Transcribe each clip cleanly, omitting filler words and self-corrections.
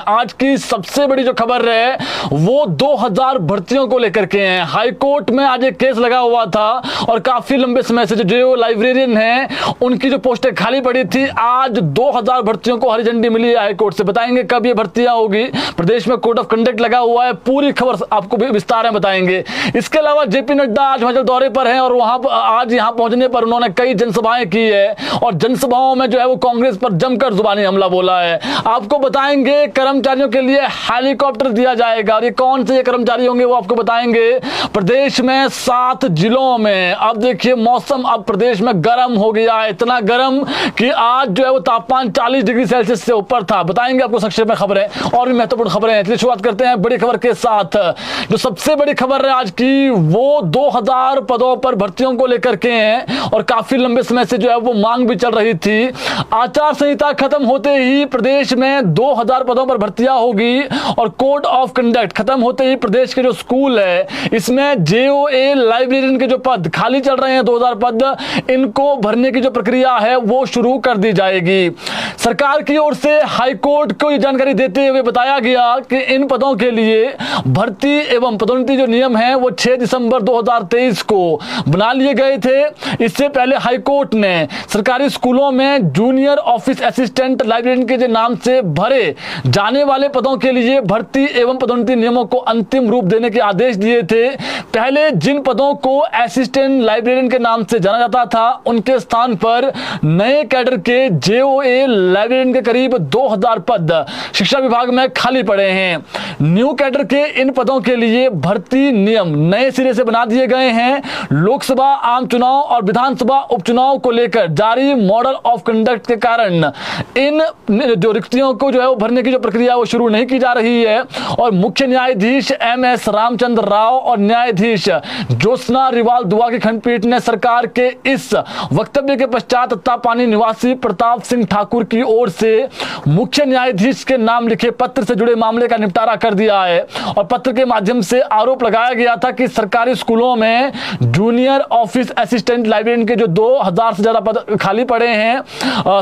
आज की सबसे बड़ी जो खबर है वो 2000 भर्तियों को लेकर के हैं। हाईकोर्ट में आज एक केस लगा हुआ था और काफी लंबे समय से जो लाइब्रेरियन हैं उनकी जो पोस्टें खाली पड़ी थी, आज 2000 भर्तियों को हरी झंडी मिली है हाईकोर्ट से। बताएंगे कब ये भर्तियां होगी। प्रदेश में कोड ऑफ कंडक्ट लगा हुआ है, पूरी खबर आपको विस्तार में बताएंगे। इसके अलावा जेपी नड्डा आज हिमाचल दौरे पर हैं और वहां आज यहां पहुंचने पर उन्होंने कई जनसभाएं की है और जनसभाओं में जो है वो कांग्रेस पर जमकर जुबानी हमला बोला है। आपको बताएंगे कर्मचारियों के लिए हेलीकॉप्टर दिया जाएगा और ये कौन से कर्मचारी होंगे वो आपको बताएंगे। प्रदेश में 7 जिलों में अब देखिए मौसम अब प्रदेश में गर्म हो गया है, इतना गर्म कि आज जो है वो तापमान 40 डिग्री सेल्सियस से ऊपर था। बताएंगे आपको संक्षेप में खबरें और भी महत्वपूर्ण खबरें हैं। चलिए शुरुआत करते हैं बड़ी खबर के साथ। जो सबसे बड़ी खबर है आज की वो 2000 पदों पर भर्तियों को लेकर के हैं और काफी लंबे समय से जो है वो मांग भी चल रही थी। आचार संहिता खत्म होते ही प्रदेश में 2000 पदों पर भर्तियां होगी और कोड ऑफ कंडक्ट खत्म होते ही प्रदेश के जो स्कूल है इसमें जेओए लाइब्रेरियन के जो पद खाली चल रहे हैं 2000 पद, इनको भरने की जो प्रक्रिया है वो शुरू कर दी जाएगी। सरकार की ओर से हाईकोर्ट को ये जानकारी देते हुए बताया गया कि इन पदों के लिए भर्ती एवं पदोन्नति जो नियम है वो 6 दिसंबर 2023 को बना लिए गए थे। इससे पहले हाईकोर्ट ने सरकारी स्कूलों में जूनियर ऑफिस असिस्टेंट लाइब्रेरियन के नाम से भरे जाने वाले पदों के लिए भर्ती एवं पदोन्नति नियमों को अंतिम रूप देने के आदेश दिए थे। पहले जिन पदों को असिस्टेंट लाइब्रेरियन के नाम से जाना जाता था उनके स्थान पर नए कैडर के जेओए लाइब्रेरियन के करीब 2000 पद शिक्षा विभाग में खाली पड़े हैं। न्यू कैडर के इन पदों के लिए भर्ती नियम नए सिरे से बना दिए गए हैं। लोकसभा आम चुनाव और विधानसभा उपचुनाव को लेकर जारी मॉडल ऑफ कंडक्ट के कारण इन जो रिक्तियों को जो है वो भरने की जो प्रक्रिया वो शुरू नहीं की जा रही है और मुख्य न्यायाधीश एमएस रामचंद्र राव और न्यायाधीश ज्योत्सना रिवाल दुआ की खंडपीठ ने सरकार के इस वक्तव्य के पश्चात तत्तापानी निवासी प्रताप सिंह ठाकुर की ओर से मुख्य न्यायाधीश के नाम लिखे पत्र से जुड़े मामले का निपटारा कर दिया है और पत्र के माध्यम से आरोप लगाया गया था कि सरकारी स्कूलों में जूनियर ऑफिस असिस्टेंट लाइब्रेरियन के जो 2000 से ज्यादा पद खाली पड़े हैं,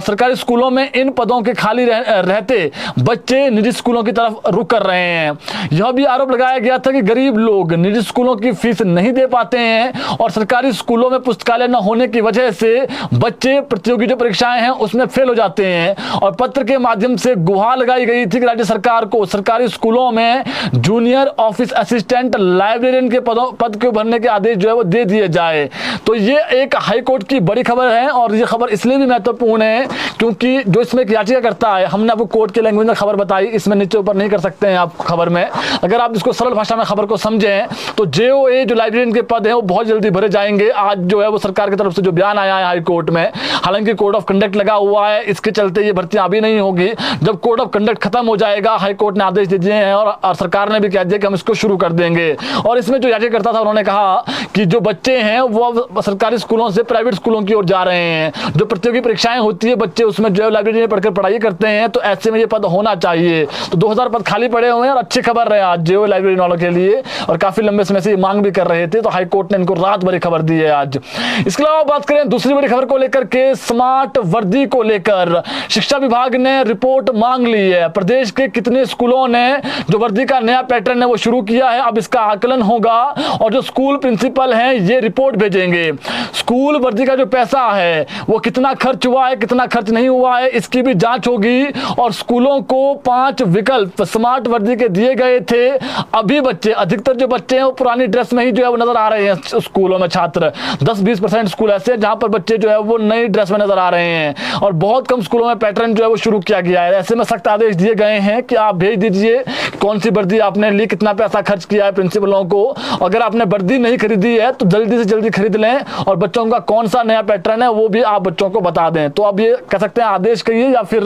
सरकारी स्कूलों में इन पदों के खाली रहते बच्चे निजी स्कूलों की तरफ रुख कर रहे हैं। यह भी आरोप लगाया गया था कि गरीब लोग निजी स्कूलों की फीस नहीं दे पाते हैं और सरकारी स्कूलों में पुस्तकालय न होने की वजह से बच्चे प्रतियोगी जो परीक्षाएं हैं उसमें फेल हो जाते हैं और पत्र के माध्यम से गुहार लगाई गई थी कि राज्य सरकार को सरकारी स्कूलों में जूनियर ऑफिस असिस्टेंट लाइब्रेरियन के पद को भरने के आदेश जो है वो दे दिए जाए। तो ये एक हाईकोर्ट की बड़ी खबर है और ये खबर इसलिए भी महत्वपूर्ण है क्योंकि जो इसमें एक याचिका करता है, हमने आपको कोर्ट के लैंग्वेज में खबर बताई, इसमें नीचे ऊपर नहीं कर सकते हैं आप खबर में। अगर आप इसको सरल भाषा में खबर को समझें तो जेओए जो लाइब्रेरियन के पद हैं वो बहुत जल्दी भरे जाएंगे। आज जो है वो सरकार की तरफ से जो बयान आया है हाईकोर्ट में, हालांकि कोड ऑफ कंडक्ट लगा हुआ है, इसके चलते ये भर्तियां अभी नहीं होगी। जब कोड ऑफ कंडक्ट खत्म हो जाएगा, हाईकोर्ट ने आदेश दे दिए हैं और सरकार ने भी कह दिया कि हम इसको शुरू कर देंगे। और इसमें जो याचिकाकर्ता था उन्होंने कहा कि जो बच्चे हैं वो सरकारी स्कूलों से प्राइवेट स्कूलों की ओर जा रहे हैं, जो प्रतियोगी परीक्षाएं होती है बच्चे उसमें जो है लाइब्रेरी में पढ़कर पढ़ाई करते हैं, तो ऐसे में ये पद होना चाहिए। तो 2000 पद खाली पड़े हुए हैं और अच्छी खबर है आज जेओए लाइब्रेरी वालों के लिए और काफी लंबे समय से ये मांग भी कर रहे थे, तो हाईकोर्ट ने इनको रात भरी खबर दी है आज। इसके अलावा बात करें दूसरी बड़ी खबर को लेकर के, स्मार्ट वर्दी को लेकर शिक्षा विभाग ने रिपोर्ट मांग ली है। प्रदेश के कितने स्कूलों ने जो वर्दी का नया पैटर्न है वो शुरू किया है, अब इसका आकलन होगा और जो स्कूल प्रिंसिपल हैं ये रिपोर्ट भेजेंगे। स्कूल वर्दी का जो पैसा है वो कितना खर्च हुआ है, कितना खर्च नहीं हुआ है, इसकी भी जांच होगी और स्कूलों को 5 विकल्प स्मार्ट वर्दी के दिए गए थे। अभी बच्चे, अधिकतर जो बच्चे हैं वो पुरानी ड्रेस में ही जो है वो नजर आ रहे हैं स्कूलों में। छात्र 10-20% स्कूल ऐसे हैं जहां पर बच्चे जो है वो नई ड्रेस में नजर आ रहे हैं और बहुत कम स्कूलों में पैटर्न जो है वो शुरू किया गया है। ऐसे में सख्त आदेश दिए गए हैं कि आप भेज दीजिए कौन सी वर्दी आपने ली, कितना पैसा खर्च किया है प्रिंसिपलों को। अगर आपने वर्दी नहीं खरीदी है तो जल्दी से जल्दी खरीद लें और बच्चों का कौन सा नया पैटर्न है वो भी आप बच्चों को बता दें। तो अब ये कह सकते हैं आदेश कहिए या फिर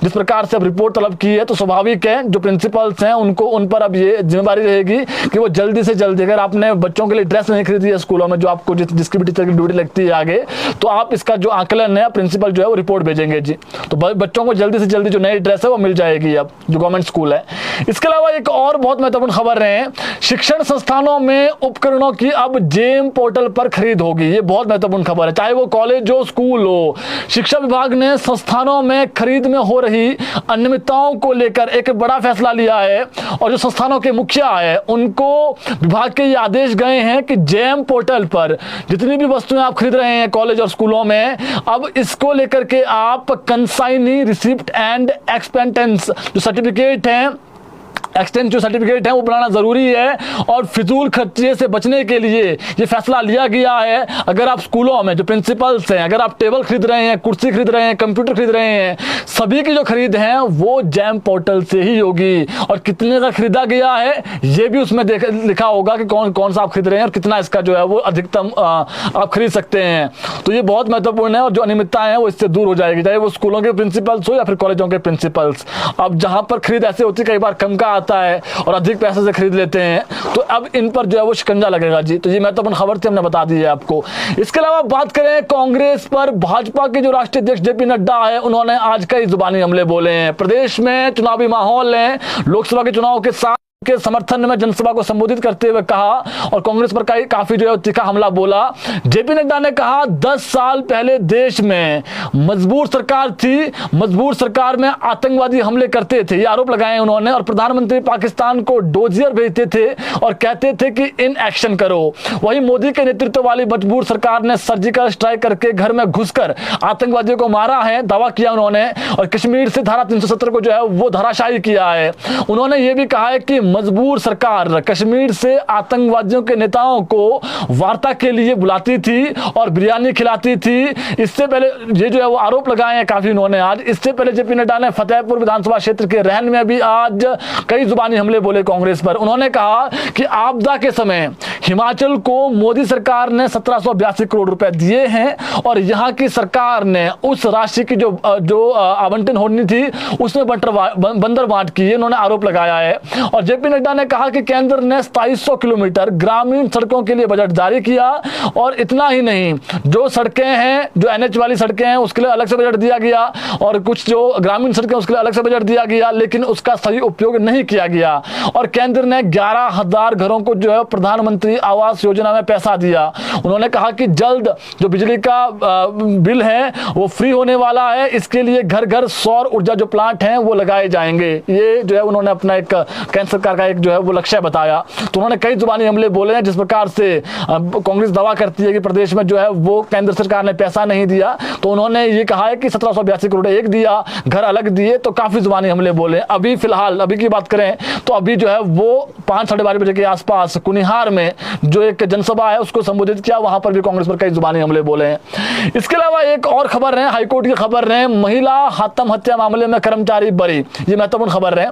जिस प्रकार से अब रिपोर्ट तलब की है तो स्वाभाविक है जो प्रिंसिपल्स हैं उनको उन पर अब ये जिम्मेदारी रहेगी कि वो जल्दी से जल्दी, अगर आपने बच्चों के लिए ड्रेस नहीं खरीदी है स्कूलों में जो आपको जिसकी भी टीचर की ड्यूटी लगती है आगे, तो आप इसका जो आकलन है प्रिंसिपल जो है वो रिपोर्ट भेजेंगे जी। तो बच्चों को जल्दी से जल्दी जो नई ड्रेस है वो मिल जाएगी अब जो गवर्नमेंट स्कूल है। इसके अलावा एक और बहुत महत्वपूर्ण खबर है, शिक्षण संस्थानों में उपकरणों की अब जेम पोर्टल पर खरीद होगी। ये बहुत महत्वपूर्ण खबर है, चाहे वो कॉलेज हो, स्कूल हो। शिक्षा विभाग ने संस्थानों में खरीद में हो रही अनियमितताओं को लेकर एक बड़ा फैसला लिया है और जो संस्थानों के मुखिया है उनको विभाग के ये आदेश गए हैं कि जेम पोर्टल पर जितनी भी वस्तुएं आप खरीद रहे हैं कॉलेज और स्कूलों में, अब इसको लेकर के आप कंसाइनी रिसिप्ट एंड एक्सपेंटेंस जो सर्टिफिकेट हैं, एक्सटेंस जो सर्टिफिकेट है वो बनाना जरूरी है। और फिजूल खर्चे से बचने के लिए ये फैसला लिया गया है। अगर आप स्कूलों में जो प्रिंसिपल्स हैं, अगर आप टेबल खरीद रहे हैं, कुर्सी खरीद रहे हैं, कंप्यूटर खरीद रहे हैं, सभी की जो खरीद है वो जेम पोर्टल से ही होगी। और कितने का खरीदा गया है ये भी उसमें लिखा होगा कि कौन कौन सा आप खरीद रहे हैं और कितना इसका जो है वो अधिकतम आप खरीद सकते हैं। तो ये बहुत महत्वपूर्ण है और जो अनियमितताएं हैं वो इससे दूर हो जाएगी, चाहे वो स्कूलों के प्रिंसिपल्स हो या फिर कॉलेजों के प्रिंसिपल्स। अब जहां पर खरीद ऐसे होती है कई बार कम का आता है और अधिक पैसे से खरीद लेते हैं, तो अब इन पर जो है वो शिकंजा लगेगा जी। तो ये महत्वपूर्ण खबर थी, हमने बता दी है आपको। इसके अलावा बात करें कांग्रेस पर, भाजपा के जो राष्ट्रीय अध्यक्ष जेपी नड्डा है उन्होंने आज कई जुबानी हमले बोले हैं। प्रदेश में चुनावी माहौल है, लोकसभा के चुनाव के साथ के समर्थन में जनसभा को संबोधित करते हुए कहा और कांग्रेस पर काफी जो है तीखा हमला बोला। जेपी नड्डा ने कहा 10 साल पहले देश में मजबूर सरकार थी, मजबूर सरकार में आतंकवादी हमले करते थे, ये आरोप लगाए उन्होंने। और प्रधानमंत्री पाकिस्तान को डोजियर भेजते थे और कहते थे कि इन एक्शन करो। वहीं मोदी के नेतृत्व वाली मजबूर सरकार ने सर्जिकल स्ट्राइक करके घर में घुसकर आतंकवादियों को मारा है, दावा किया उन्होंने। और कश्मीर से धारा 370 को जो है वो धराशायी किया है। उन्होंने ये भी कहा है कि मजबूर सरकार कश्मीर से आतंकवादियों के नेताओं को वार्ता के लिए बुलाती थी और बिरयानी खिलाती थी। इससे पहले ये जो है वो आरोप लगाए हैं काफी उन्होंने आज। इससे पहले जेपी नड्डा ने फतेहपुर विधानसभा क्षेत्र के रहन में भी आज कई जुबानी हमले बोले कांग्रेस पर। उन्होंने कहा कि आपदा के समय हिमाचल को मोदी सरकार ने 1782 करोड़ रुपए दिए हैं और यहाँ की सरकार ने उस राशि की जो आवंटन होनी थी उसमें बंदर बांट की, उन्होंने आरोप लगाया है। और जेपी नड्डा ने कहा कि केंद्र ने 2700 किलोमीटर ग्रामीण सड़कों के लिए बजट जारी किया और इतना ही नहीं, जो सड़कें हैं, जो एनएच वाली सड़कें हैं उसके लिए अलग से बजट दिया गया और कुछ जो ग्रामीण सड़कें उसके लिए अलग से बजट दिया गया, लेकिन उसका सही उपयोग नहीं किया गया। और केंद्र ने 11,000 घरों को जो है प्रधानमंत्री आवास योजना में पैसा दिया। उन्होंने कहा कि जल्द जो बिजली का बिल है वो फ्री होने वाला है, इसके लिए घर घर सौर ऊर्जा जो प्लांट हैं वो लगाए जाएंगे। ये जो है उन्होंने अपना एक केंद्र सरकार का एक जो है वो लक्ष्य बताया। तो उन्होंने कई जुबानी हमले बोले हैं। जिस प्रकार से कांग्रेस दावा करती है कि प्रदेश में जो है वो केंद्र सरकार ने पैसा नहीं दिया, तो उन्होंने ये कहा है कि 1782 करोड़ एक दिया, घर अलग दिए, तो काफी जुबानी हमले बोले। अभी फिलहाल अभी की बात करें तो अभी जो है वो 5-12:30 बजे के आसपास कुनिहार में जो एक जनसभा है उसको संबोधित किया, वहां पर भी कांग्रेस पर कई जुबानी हमले बोले हैं। इसके अलावा एक और खबर है, हाईकोर्ट की खबर है, महिला आत्महत्या मामले में कर्मचारी बरी, ये महत्वपूर्ण खबर है।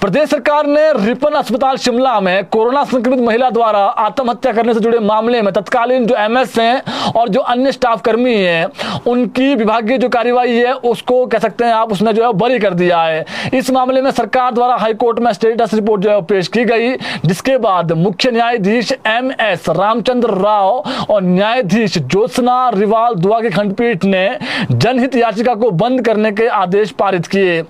प्रदेश सरकार ने रिपन अस्पताल शिमला में कोरोना संक्रमित महिला द्वारा आत्महत्या करने से जुड़े मामले में तत्कालीन जो एमएस हैं और जो अन्य स्टाफ कर्मी हैं उनकी विभागीय जो कार्यवाही है उसको कह सकते हैं आप उसने जो है बरी कर दिया है। इस मामले में सरकार द्वारा हाईकोर्ट में स्टेटस रिपोर्ट जो है पेश की गई, जिसके बाद मुख्य न्यायाधीश एमएस रामचंद्र राव और न्यायाधीश ज्योत्सना रिवाल दुआ की खंडपीठ ने जनहित याचिका को बंद करने के आदेश पारित किए।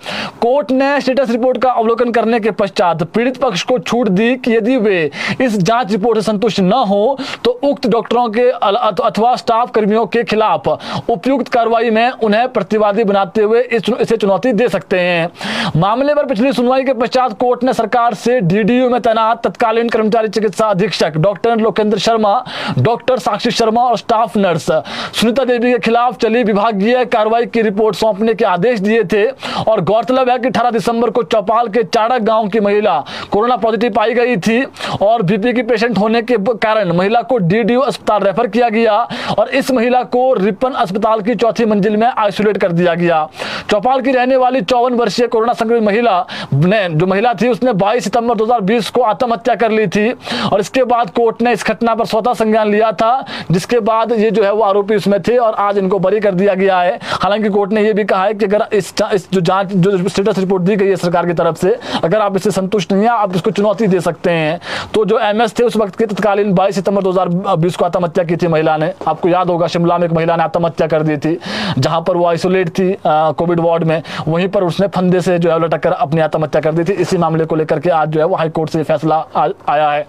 कोर्ट ने स्टेटस रिपोर्ट का अवलोकन करने के पश्चात पीड़ित पक्ष को छूट दी कि यदि वे इस जांच रिपोर्ट से संतुष्ट न हो तो उक्त डॉक्टरों के अथवा स्टाफ कर्मियों के खिलाफ उपयुक्त कार्रवाई में उन्हें प्रतिवादी बनाते हुए इसे चुनौती दे सकते हैं। मामले पर पिछली सुनवाई के पश्चात कोर्ट ने सरकार से डीडीयू में तैनात तत्कालीन कर्मचारी चिकित्सा अधीक्षक डॉक्टर लोकेंद्र शर्मा, डॉक्टर साक्षी शर्मा और स्टाफ नर्स सुनीता देवी के खिलाफ चली विभागीय कार्रवाई की रिपोर्ट सौंपने के आदेश दिए थे। और गौरतलब है कि 18 दिसंबर को चौपाल के चाड़क गांव की महिला कोरोना पॉजिटिव पाई गई थी और बीपी की पेशेंट होने के कारण महिला को डीडीयू अस्पताल रेफर किया गया और इस महिला को रिपन अस्पताल की 4थी मंजिल में आइसोलेट कर दिया गया। चौपाल की रहने वाली 54 वर्षीय कोरोना संक्रमित महिला थी उसने 22 सितंबर 2020 को आत्महत्या कर ली थी और इसके बाद कोर्ट ने इस घटना पर स्वतः संज्ञान लिया था, जिसके बाद ये जो है वो आरोपी उसमें थे और आज इनको बरी कर दिया गया है। हालांकि कोर्ट ने यह भी कहा है कि अगर इस जो जांच जो स्टेटस रिपोर्ट दी गई है सरकार की तरफ से, अगर आप इससे संतुष्ट नहीं है, आप इसको चुनौती दे सकते हैं। तो जो MS थे उस वक्त के तत्कालीन 22 सितंबर 2020 को आत्महत्या की थी महिला ने। आपको याद होगा शिमला में एक महिला ने आत्महत्या कर दी थी, जहां पर वो आइसोलेट थी कोविड वार्ड में, वहीं पर उसने फंदे से जो है लटक कर अपनी आत्महत्या कर दी थी। इसी मामले को लेकर के आज जो है वो हाईकोर्ट से फैसला आया है।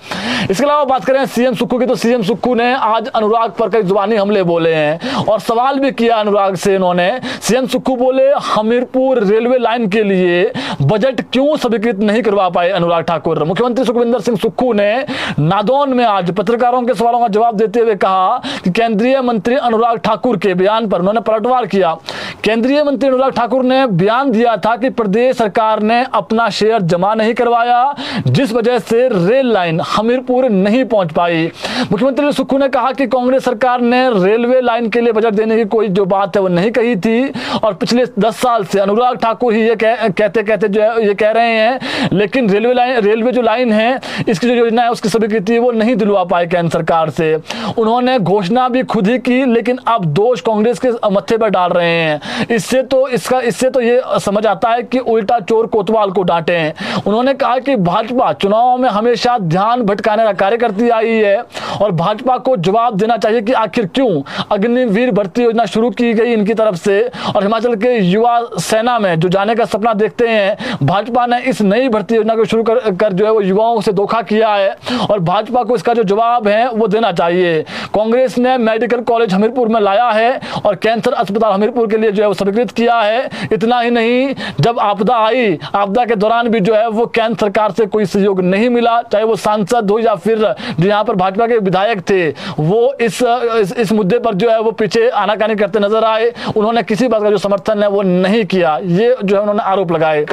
इसके अलावा बात करें CM सुक्खू की, तो CM सुक्खू ने आज अनुराग पर कई जुबानी हमले बोले हैं और सवाल भी किया अनुराग से इन्होंने। CM सुक्खू बोले हमीरपुर रेलवे लाइन के लिए बजट क्यों स्वीकृत नहीं करवा पाए अनुराग ठाकुर। मुख्यमंत्री सुखविंदर सिंह सुक्खू ने नादौन में आज पत्रकारों के सवालों का जवाब देते हुए कहा कि केंद्रीय मंत्री अनुराग ठाकुर के बयान पर उन्होंने पलटवार किया। केंद्रीय मंत्री अनुराग ठाकुर ने बयान दिया था कि प्रदेश सरकार ने अपना शेयर जमा नहीं करवाया, जिस वजह से रेल लाइन हमीरपुर नहीं पहुंच पाई। मुख्यमंत्री सुक्खू ने कहा कि कांग्रेस सरकार ने रेलवे लाइन के लिए बजट देने की कोई जो बात है वो नहीं कही थी और पिछले 10 साल से अनुराग ठाकुर ही ये कहते जो है ये कह रहे हैं, लेकिन रेलवे जो लाइन है इसकी जो योजना है उसकी स्वीकृति वो नहीं दिलवा पाए केंद्र सरकार से। उन्होंने घोषणा भी खुद ही की, लेकिन अब दोष कांग्रेस के मत्थे पर डाल रहे हैं। इससे तो ये समझ आता है कि उल्टा चोर कोतवाल को डांटे हैं। उन्होंने कहा कि भाजपा चुनाव में हमेशा ध्यान भटकाने का कार्य करती आई है और भाजपा को जवाब देना चाहिए कि आखिर क्यों अग्निवीर भर्ती योजना शुरू की गई इनकी तरफ से और हिमाचल के युवा सेना में जो जाने का सपना देखते हैं, भाजपा ने इस नई भर्ती योजना को शुरू कर जो है वो युवाओं से धोखा किया है और भाजपा को इसका जो जवाब है वो देना चाहिए। कांग्रेस ने मेडिकल कॉलेज हमीरपुर में लाया है और कैंसर अस्पताल हमीरपुर के लिए जो है वो स्वीकृत किया है। इतना ही नहीं, जब आपदा आई, आपदा के दौरान भी जो है वो केंद्र सरकार से कोई सहयोग नहीं मिला, चाहे वो सांसद हो या फिर जो यहाँ पर भाजपा के विधायक थे वो इस मुद्दे पर जो है वो पीछे आनाकानी करते नजर आए। उन्होंने किसी बात का जो समर्थन है वो नहीं किया, ये जो है उन्होंने आरोप लगाए।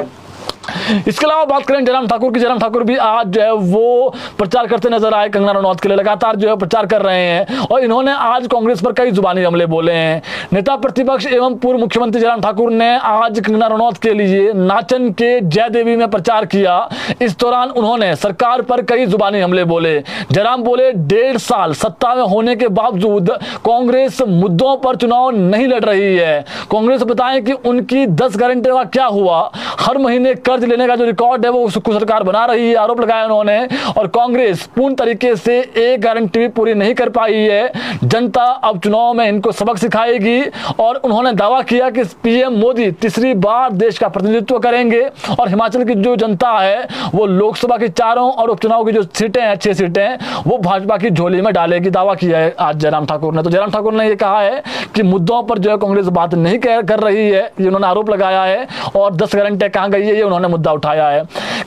इसके अलावा बात करें जयराम ठाकुर की, जयराम ठाकुर भी आज जो है वो प्रचार करते नजर आए कंगना रनौत के लिए, लगातार जो है प्रचार कर रहे हैं और इन्होंने आज कांग्रेस पर कई जुबानी हमले बोले हैं। नेता प्रतिपक्ष एवं पूर्व मुख्यमंत्री जयराम ठाकुर ने आज कंगना रनौत के लिए नाचन के जयदेवी में प्रचार किया। इस दौरान उन्होंने सरकार पर कई जुबानी हमले बोले। जयराम बोले 1.5 साल सत्ता में होने के बावजूद कांग्रेस मुद्दों पर चुनाव नहीं लड़ रही है। कांग्रेस बताएं कि उनकी 10 गारंटी का क्या हुआ, हर महीने कर्ज लेने का जो रिकॉर्ड है वो सुक्खू सरकार बना रही है, आरोप लगाया उन्होंने। और कांग्रेस पूर्ण तरीके से एक गारंटी भी पूरी नहीं कर पाई है। जनता अब चुनाव में इनको सबक सिखाएगी और उन्होंने दावा किया कि PM मोदी तीसरी बार देश का प्रतिनिधित्व करेंगे और हिमाचल की जो जनता है वो लोकसभा की 4 और उपचुनाव की जो सीटें हैं 6 सीटें वो भाजपा की झोली में डालेगी, दावा किया है आज जयराम ठाकुर ने। तो जयराम ठाकुर ने ये कहा है कि मुद्दों पर जो है कांग्रेस बात नहीं कर रही है, ये उन्होंने आरोप लगाया है और 10 गारंटी कहां गई है ये उन्होंने मुद्दा उठाया है।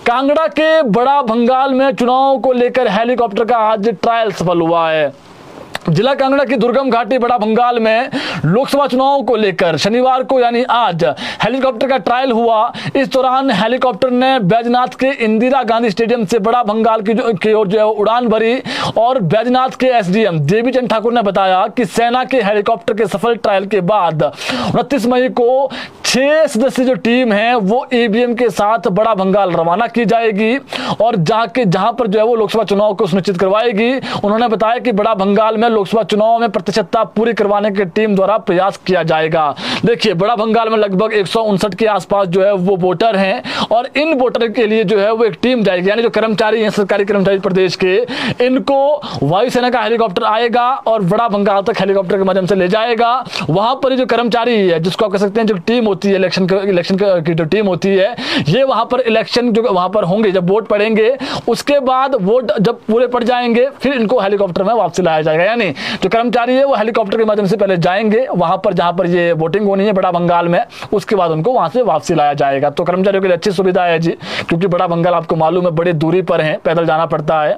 कांगड़ा के बड़ा भंगाल में चुनाव को लेकर हेलीकॉप्टर का आज ट्रायल सफल हुआ है। जिला कांगड़ा की दुर्गम घाटी बड़ा भंगाल में लोकसभा चुनाव को लेकर शनिवार को यानी आज हेलीकॉप्टर का ट्रायल हुआ। इस दौरान हेलीकॉप्टर ने बैजनाथ के इंदिरा गांधी स्टेडियम से बड़ा भंगाल की ओर जो है उड़ान भरी और बैजनाथ के SDM देवीचंद ठाकुर ने बताया कि सेना के हेलीकॉप्टर के सफल ट्रायल के बाद 29 मई को 6 सदस्यीय जो टीम है वो EVM के साथ बड़ा भंगाल रवाना की जाएगी और जहां पर जो है वो लोकसभा चुनाव को सुनिश्चित करवाएगी। उन्होंने बताया कि बड़ा भंगाल में लोकसभा चुनाव में प्रतिशतता पूरी करवाने के टीम द्वारा प्रयास किया जाएगा। देखिए बड़ा भंगाल में लगभग 159 के आसपास जो है वो वोटर हैं और इन वोटर के लिए जो है वो एक टीम जाएगी, यानी जो कर्मचारी हैं सरकारी कर्मचारी प्रदेश के, इनको वायुसेना का हेलीकॉप्टर आएगा और बड़ा भंगाल तक हेलीकॉप्टर के माध्यम से ले जाएगा। वहां पर जो कर्मचारी है जिसको आप कह सकते हैं जो टीम होती है इलेक्शन की जो टीम होती है, ये वहां पर इलेक्शन जो वहां पर होंगे जब वोट पड़ेंगे उसके बाद वोट जब पूरे पड़ जाएंगे फिर इनको हेलीकॉप्टर में वापसी लाया जाएगा। यानी जो कर्मचारी है वो हेलीकॉप्टर के माध्यम से पहले जाएंगे वहां पर जहां पर ये वोटिंग होनी है बड़ा भंगाल में, उसके बाद उनको वहां से वापसी लाया जाएगा। तो कर्मचारियों के लिए अच्छी सुविधा है जी, क्योंकि बड़ा भंगाल आपको मालूम है बड़ी दूरी पर है, पैदल जाना पड़ता है।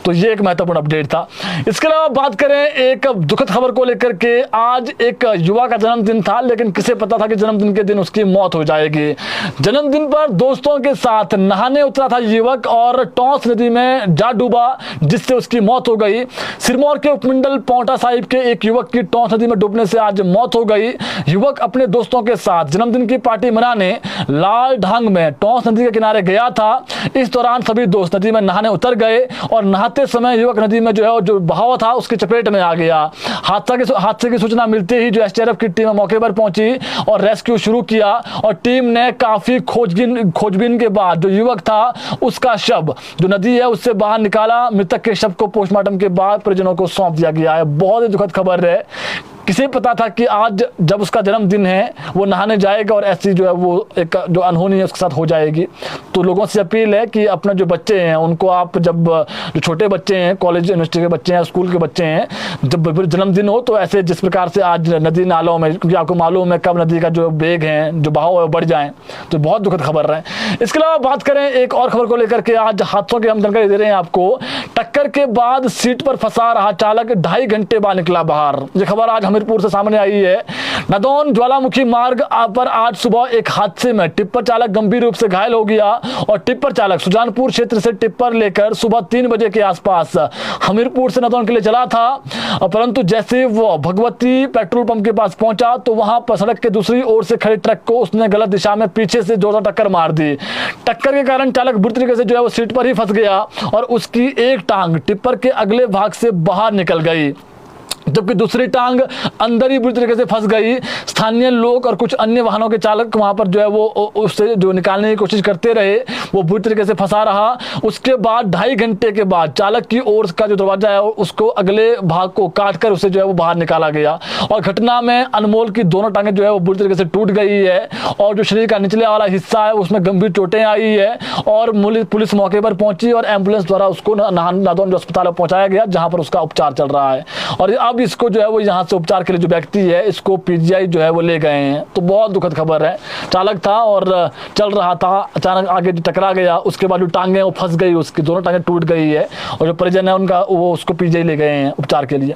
तो ये एक महत्वपूर्ण अपडेट था। इसके अलावा बात करें एक दुखद खबर को लेकर के, आज एक युवा का जन्मदिन था लेकिन किसे पता था कि जन्मदिन के दिन उसकी मौत हो जाएगी। जन्मदिन पर दोस्तों के साथ नहाने उतरा था युवक और टॉस नदी में जा डूबा जिससे उसकी मौत हो गई। सिरमौर के उपमंडल पौंटा साहिब के एक युवक की टॉस नदी में डूबने से आज मौत हो गई। युवक अपने दोस्तों के साथ जन्मदिन की पार्टी मनाने लाल ढांग में टॉस नदी के किनारे गया था। इस दौरान सभी दोस्त नदी में नहाने उतर गए और नहाते समय युवक नदी में जो है जो बहाव था उसकी चपेट में आ गया। हादसे की सूचना मिलते ही जो STRF की टीम मौके पर पहुंची और रेस्क्यू शुरू शुरू किया और टीम ने काफी खोजबीन के बाद जो युवक था उसका शव जो नदी है उससे बाहर निकाला। मृतक के शव को पोस्टमार्टम के बाद परिजनों को सौंप दिया गया है। बहुत ही दुखद खबर है। किसे पता था कि आज जब उसका जन्मदिन है वो नहाने जाएगा और ऐसी जो है वो एक जो अनहोनी है उसके साथ हो जाएगी। तो लोगों से अपील है कि अपने जो बच्चे हैं उनको आप जब जो छोटे बच्चे हैं कॉलेज यूनिवर्सिटी के बच्चे हैं स्कूल के बच्चे हैं जब जन्मदिन हो तो ऐसे जिस प्रकार से आज नदी नालों में, क्योंकि आपको मालूम है कब नदी का जो वेग है जो बहाव है बढ़ जाए, तो बहुत दुखद खबर है। इसके अलावा बात करें एक और खबर को लेकर के, आज हादसों की हम जानकारी दे रहे हैं आपको। टक्कर के बाद सीट पर फंसा रहा चालक 2.5 घंटे बाद निकला बाहर। ये खबर आज हमीरपुर से सामने आई है। नदौन ज्वालामुखी मार्ग पर आज सुबह एक हादसे में टिप्पर चालक गंभीर रूप से घायल हो गया और टिप्पर चालक सुजानपुर क्षेत्र से टिप्पर लेकर सुबह 3 बजे के आसपास हमीरपुर से नदौन के लिए चला था, परंतु जैसे वो भगवती पेट्रोल पंप के पास पहुंचा तो वहां पर सड़क के दूसरी ओर से खड़े ट्रक को उसने गलत दिशा में पीछे से जोरदार टक्कर मार दी। टक्कर के कारण चालक बुरी तरीके से जो है वो सीट पर ही फंस गया और उसकी एक टांग टिप्पर के अगले भाग से बाहर निकल गई, जबकि दूसरी टांग अंदर ही बुरी तरीके से फंस गई। स्थानीय लोग और कुछ अन्य वाहनों के चालक वहां पर जो है वो उससे जो निकालने की कोशिश करते रहे, वो बुरी तरीके से फंसा रहा। उसके बाद 2.5 घंटे के बाद चालक की ओर का जो दरवाजा है उसको अगले भाग को काटकर उसे जो है वो बाहर निकाला गया और घटना में अनमोल की दोनों टांगें जो है वो बुरी तरीके से टूट गई है और जो शरीर का निचले वाला हिस्सा है उसमें गंभीर चोटें आई है और पुलिस मौके पर पहुंची और एम्बुलेंस द्वारा उसको नादौन अस्पताल में पहुंचाया गया जहां पर उसका उपचार चल रहा है। और अब इसको जो है वो यहाँ से उपचार के लिए जो व्यक्ति है इसको पीजीआई जो है वो ले गए हैं। तो बहुत दुखद खबर है। चालक था और चल रहा था, अचानक आगे टकरा गया, उसके बाद जो टांगे वो फंस गई, उसकी दोनों टांगे टूट गई है और जो परिजन है उनका वो उसको पीजीआई ले गए हैं उपचार के लिए।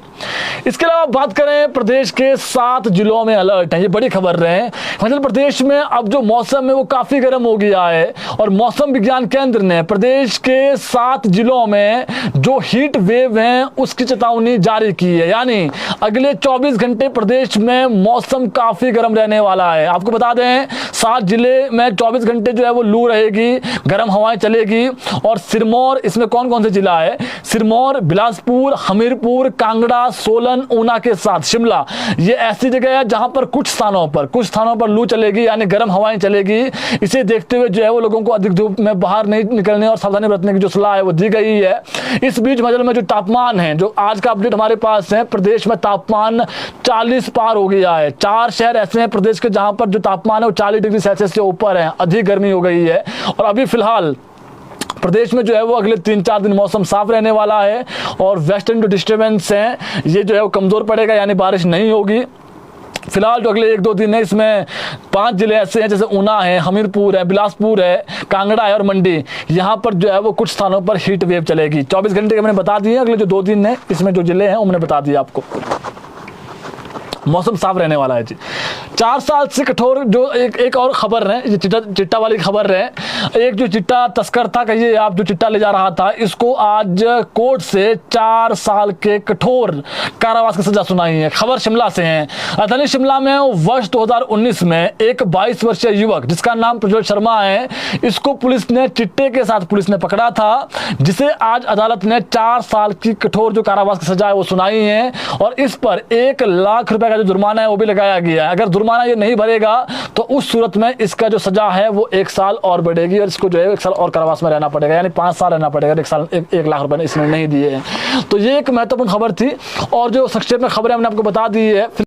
इसके अलावा बात करें प्रदेश के 7 जिलों में अलर्ट है। ये बड़ी खबर रहे। हिमाचल प्रदेश में अब जो मौसम है वो काफी गर्म हो गया है और मौसम विज्ञान केंद्र ने प्रदेश के 7 जिलों में जो हीट वेव है उसकी चेतावनी जारी की है। यानी अगले 24 घंटे प्रदेश में मौसम काफी गर्म रहने वाला है। आपको बता दें 7 जिले में 24 घंटे जो है वो लू रहेगी, गर्म हवाएं चलेगी। और सिरमौर, इसमें कौन कौन से जिला है? सिरमौर, बिलासपुर, हमीरपुर, कांगड़ा, सोलन, ऊना के साथ शिमला, ये ऐसी जगह है जहां पर कुछ स्थानों पर लू चलेगी यानी गर्म हवाएं चलेगी। इसे देखते हुए जो है वो लोगों को अधिक धूप में बाहर नहीं निकलने और सावधानी बरतने की जो सलाह है वो दी गई है। इस बीच हिमाचल में जो तापमान है, जो आज का अपडेट हमारे पास है, प्रदेश में तापमान 40 पार हो गया है। 4 शहर ऐसे हैं प्रदेश के जहां पर जो तापमान है वो 40 डिग्री सेल्सियस से ऊपर है, अधिक गर्मी हो गई है। और अभी फिलहाल प्रदेश में जो है वो अगले 3-4 दिन मौसम साफ रहने वाला है और वेस्टर्न जो डिस्टर्बेंस है ये जो है वो कमजोर पड़ेगा यानी बारिश नहीं होगी। फिलहाल जो अगले 1-2 दिन है इसमें 5 जिले ऐसे हैं जैसे ऊना है, हमीरपुर है, बिलासपुर है, कांगड़ा है और मंडी, यहाँ पर जो है वो कुछ स्थानों पर हीट वेव चलेगी। 24 घंटे के मैंने बता दिए। अगले जो 2 दिन है इसमें जो जिले हैं वो मैंने बता दिया आपको। मौसम साफ रहने वाला है जी। 4 साल से कठोर जो एक और खबर है, ये चिट्टा वाली खबर है। एक जो चिट्टा तस्कर था, कहिए आप, जो चिट्टा ले जा रहा था, इसको आज कोर्ट से 4 साल के कठोर कारावास की सजा सुनाई है। खबर शिमला से है। राजधानी शिमला में वर्ष 2019 में एक 22 वर्षीय युवक जिसका नाम प्रज्वल शर्मा है, इसको पुलिस ने चिट्टे के साथ पुलिस ने पकड़ा था, जिसे आज अदालत ने 4 साल की कठोर जो कारावास की सजा है वो सुनाई है और इस पर 1 लाख रुपए का जो जुर्माना है वो भी लगाया गया है। अगर जुर्माना ये नहीं भरेगा तो उस सूरत में इसका जो सजा है वो 1 साल और बढ़ेगी और इसको जो है 1 साल और कारावास में रहना पड़ेगा, यानी 5 साल रहना पड़ेगा। 1 लाख रुपए इसने नहीं दिए हैं। तो ये एक महत्वपूर्ण खबर थी और जो संक्षेप में खबरें हमने आपको बता दी है।